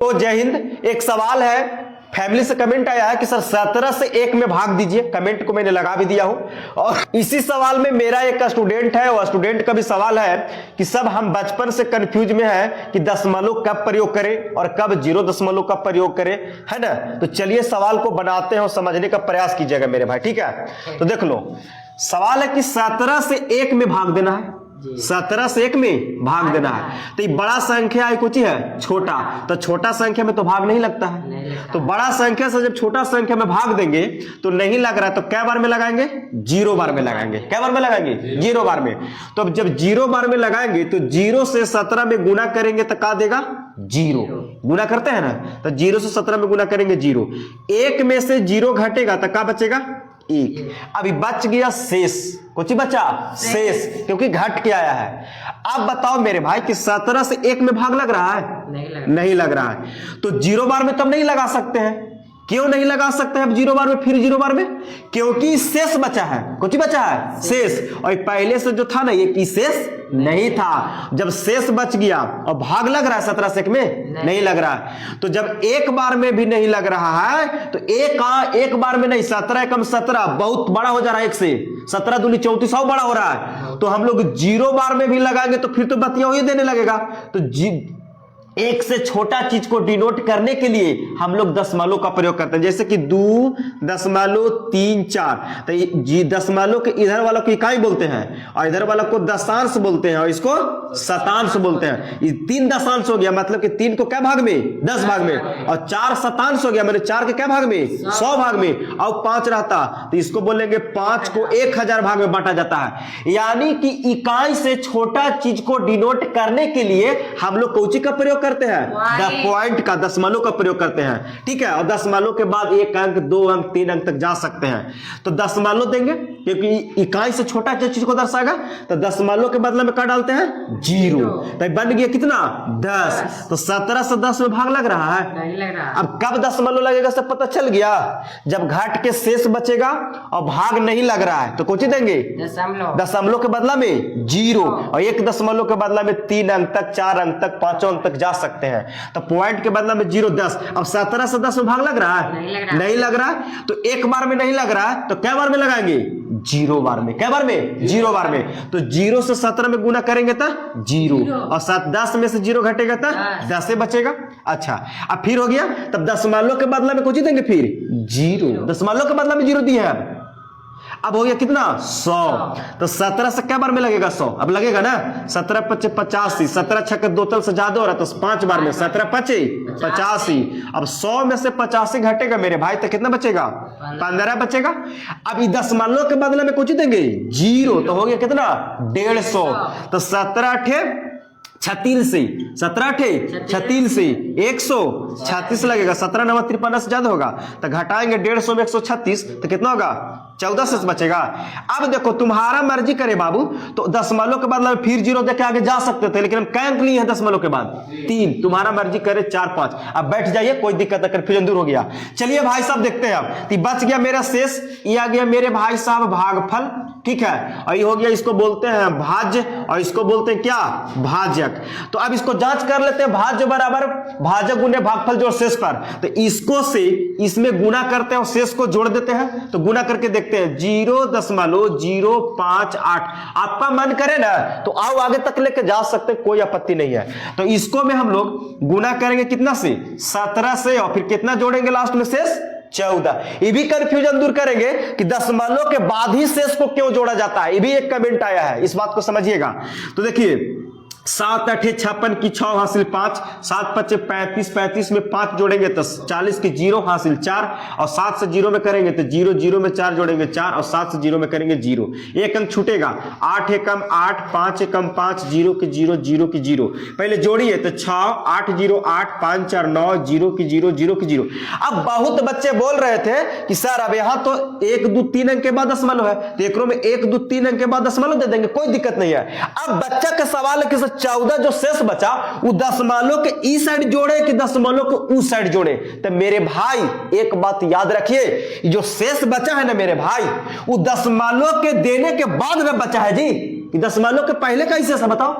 तो जय हिंद। एक सवाल है, फैमिली से कमेंट आया है कि सर 17 से 1 में भाग दीजिए। कमेंट को मैंने लगा भी दिया हूं। और इसी सवाल में मेरा एक स्टूडेंट है, और स्टूडेंट का भी सवाल है कि सब हम बचपन से कंफ्यूज में है कि दशमलव कब प्रयोग करें और कब 0 का प्रयोग करें, है ना। तो चलिए सवाल को बनाते हैं और समझने का प्रयास कीजिएगा मेरे भाई, ठीक है। तो देख लो, सवाल है कि 17 से 1 में भाग देना है, 17 से 1 में भाग देना है। तो ये बड़ा संख्या है कुछ है छोटा, तो छोटा संख्या में तो भाग नहीं लगता है। तो बड़ा संख्या से जब छोटा संख्या में भाग देंगे तो नहीं लग रहा है, तो क्या बार में लगाएंगे? 0 बार में लगाएंगे। क्या बार में लगाएंगे? 0 बार में। तो अब जब 0 बार में लगाएंगे तो 0 से 17 में गुना करेंगे तो क्या देगा? 0। गुना करते हैं ना, तो 0 से 17 में गुना करेंगे 0। 1 में से 0 घटेगा तो क्या बचेगा? 1। अभी बच गया शेष। कुछ बचा? शेष, क्योंकि घट के आया है। अब बताओ मेरे भाई कि 17 से 1 में भाग लग रहा है? नहीं लग रहा है। तो 0 बार में तब नहीं लगा सकते हैं। क्यों नहीं लगा सकते हैं अब 0 बार में, फिर 0 बार में? क्योंकि शेष बचा है। कुछ बचा है? शेष। और पहले से जो था ना, ये कि शेष नहीं था। जब शेष बच गया और भाग लग रहा है 17 से 1 में, नहीं लग रहा है। तो जब एक बार में भी नहीं लग रहा है तो एक बार में नहीं, 17 एकम 17 बहुत बड़ा हो जा रहा है। 1 से 17 दूनी 34 और बड़ा हो रहा है। तो हम लोग 0 बार में भी लगाएंगे तो फिर तो बतिया ही देने लगेगा। तो 1 से छोटा चीज को डिनोट करने के लिए हम लोग दशमलव का प्रयोग करते हैं, जैसे कि 2.34। तो दशमलव के इधर वालों को इकाई बोलते हैं और इधर वालों को दशांश बोलते हैं और इसको शतांश बोलते हैं। ये 3 दशांश हो गया, मतलब कि 3 को क्या भाग में? 10 भाग में। और 4 शतांश हो गया, मतलब 4 के क्या भाग में? 100 भाग में। और 5 रहता तो इसको बोलेंगे 5 को 1000 भाग में बांटा जाता है। यानी कि इकाई से छोटा चीज को डिनोट करने के लिए हम लोग कौची का प्रयोग करते हैं? पॉइंट का, दशमलव का प्रयोग करते हैं, ठीक है। और दशमलव के बाद 1 अंक, 2 अंक, 3 अंक तक जा सकते हैं। तो दशमलव देंगे क्योंकि इकाई से छोटा चीज को दर्शाएगा। तो दशमलव के बदले में क्या डालते हैं? 0। तो बन गया कितना? 10। तो 17 से 10 में भाग लग रहा है? नहीं लग रहा। अब कब दशमलव लगेगा सब पता चल गया। जब घट के शेष बचेगा और भाग नहीं लग रहा है तो कौन सी देंगे? दशमलव के बदला में 0। और 1 दशमलव के बदला में 3 अंक तक, 4 अंक तक, 5 अंक तक जा सकते हैं। तो पॉइंट के बदला में 0, 10। अब 17 से 10 में भाग लग रहा है? नहीं लग रहा है। तो 1 बार में नहीं लग रहा है तो क्या बार में लगाएंगे? 0 बार में। क्या बार में? 0 बार में। तो 0 से 17 में गुना करेंगे तो 0। और 10 में से 0 घटेगा तो 10 से बचेगा। अच्छा, अब फिर हो गया। तब दशमलव के बदला में कुछ देंगे फिर 0। दशमलव के बदला में 0 दिया है। अब हो गया कितना? 100। तो 17 से क्या बार में लगेगा? 100। अब लगेगा ना। 17 × 5 = 85। 17 छक्के 2 तल से ज्यादा हो रहा तो 5 बार में 17 × 5 = 85। अब 100 में से 85 घटेगा मेरे भाई तो कितना बचेगा? 15 बचेगा। अब दशमलव के बदले में कुछ देंगे 0। तो हो गया कितना? 150। तो 17 × 36, 17 × 36 136 लगेगा। 17 × 9 = 53 से ज्यादा होगा तो घटाएंगे 150 में 136 तो कितना होगा? 14 से बचेगा। अब देखो तुम्हारा मर्जी करे बाबू, तो दशमलव के बदले में फिर 0 देके आगे जा सकते थे, लेकिन हम क्या अंक लिए हैं दशमलव के बाद? 3। तुम्हारा मर्जी करे 4, 5। अब बैठ जाइए, कोई दिक्कत नहीं, कन्फ्यूजन दूर हो गया। चलिए भाई साहब देखते हैं। अब बच गया मेरा शेष, ये आ गया मेरे भाई साहब भागफल, ठीक है। और ये हो गया, इसको बोलते हैं भाज्य और इसको बोलते हैं क्या? भाजक। तो अब इसको जांच कर लेते हैं। भाज्य बराबर भाजक गुने भागफल जोड़ शेष पर। तो इसको से इसमें गुना करते हैं और शेष को जोड़ देते हैं। तो गुना करके देखते हैं 0.058। आपका मन करे ना तो आओ आगे तक लेके जा सकते, कोई आपत्ति नहीं है। तो इसको में हम लोग गुना करेंगे कितना से? 17 से, और फिर कितना जोड़ेंगे लास्ट में? शेष 14। ये भी कंफ्यूजन दूर करेंगे कि दशमलव के बाद ही शेष को क्यों जोड़ा जाता है। ये भी एक कमेंट आया है, इस बात को समझिएगा। तो देखिए 7 × 8 = 56 की 6 हासिल 5, 7 × 5 = 35, 35 में 5 जोड़ेंगे तो 40 की 0 हासिल 4, और 7 से 0 में करेंगे तो 0, 0 में 4 जोड़ेंगे 4, और 7 से 0 में करेंगे 0। 1 अंक छूटेगा। 8 एकम 8, 5 एकम 5, 0 की 0, 0 की 0। पहले जोड़िए तो 6, 8 0 8, 5 4 9, 0 की 0, 0 की 0। अब बहुत बच्चे बोल रहे थे कि सर अब यहाँ तो 1 2 3 अंक के बाद दशमलव है, तो एकरों में 1 2 3 अंक के बाद दशमलव दे देंगे, कोई दिक्कत नहीं है। अब बच्चा का सवाल है कि 14 जो शेष बचा वो दशमलव के ई साइड जोड़े कि दशमलव के ऊ साइड जोड़े। तो मेरे भाई एक बात याद रखिए, जो शेष बचा है ना मेरे भाई, वो दशमलव के देने के बाद में बचा है जी, कि दशमलव के पहले का ही शेष है। बताओ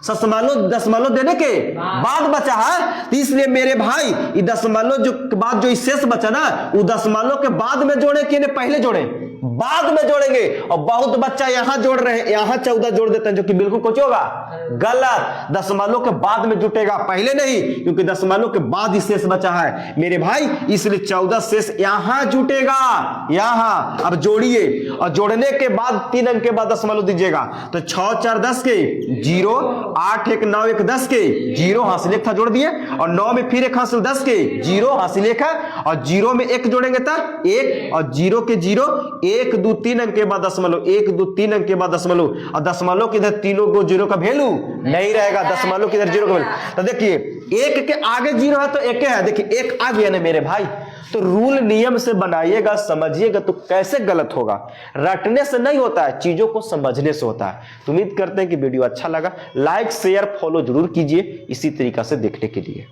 दशमलव देने के बाद बचा है। तो इसलिए मेरे भाई ये दशमलव जो बाद जो शेष बचा ना, वो दशमलव के बाद में जोड़े कि पहले जोड़े, बाद में जोड़ेंगे। और बहुत बच्चा यहां जोड़ रहे हैं, यहां 14 जोड़ देते हैं, जो कि बिल्कुल कुछ होगा गलत। दशमलव के बाद में जुटेगा, पहले नहीं, क्योंकि दशमलव के बाद ही शेष बचा है मेरे भाई, इसलिए 14 शेष यहां जुटेगा, यहां। अब जोड़िए, और जोड़ने के बाद 3 अंक के बाद दशमलव दीजिएगा। तो 6 4 10 के 0, 8 1 9 1 10 के 0, हासिल एक था जोड़ दिए, और 9 में फिर एक हासिल 10 के 0, हासिल एक है, और 0 में 1 जोड़ेंगे तब 1, और 0 के 0, 1 2 3 अंक के बाद दशमलव, 1 2 3 अंक के बाद दशमलव, और दशमलव के इधर तीनों को 0 का वैल्यू नहीं रहेगा, दशमलव के इधर 0 का वैल्यू। तो देखिए 1 के आगे 0 है तो 1 है, देखिए 1 आ गया ना मेरे भाई। तो रूल नियम से बनाइएगा, समझिएगा, तो कैसे गलत होगा। रटने से नहीं होता है, चीजों को समझने से होता है। तो उम्मीद करते हैं कि वीडियो अच्छा लगा, लाइक शेयर फॉलो जरूर कीजिए इसी तरीका से देखने के लिए।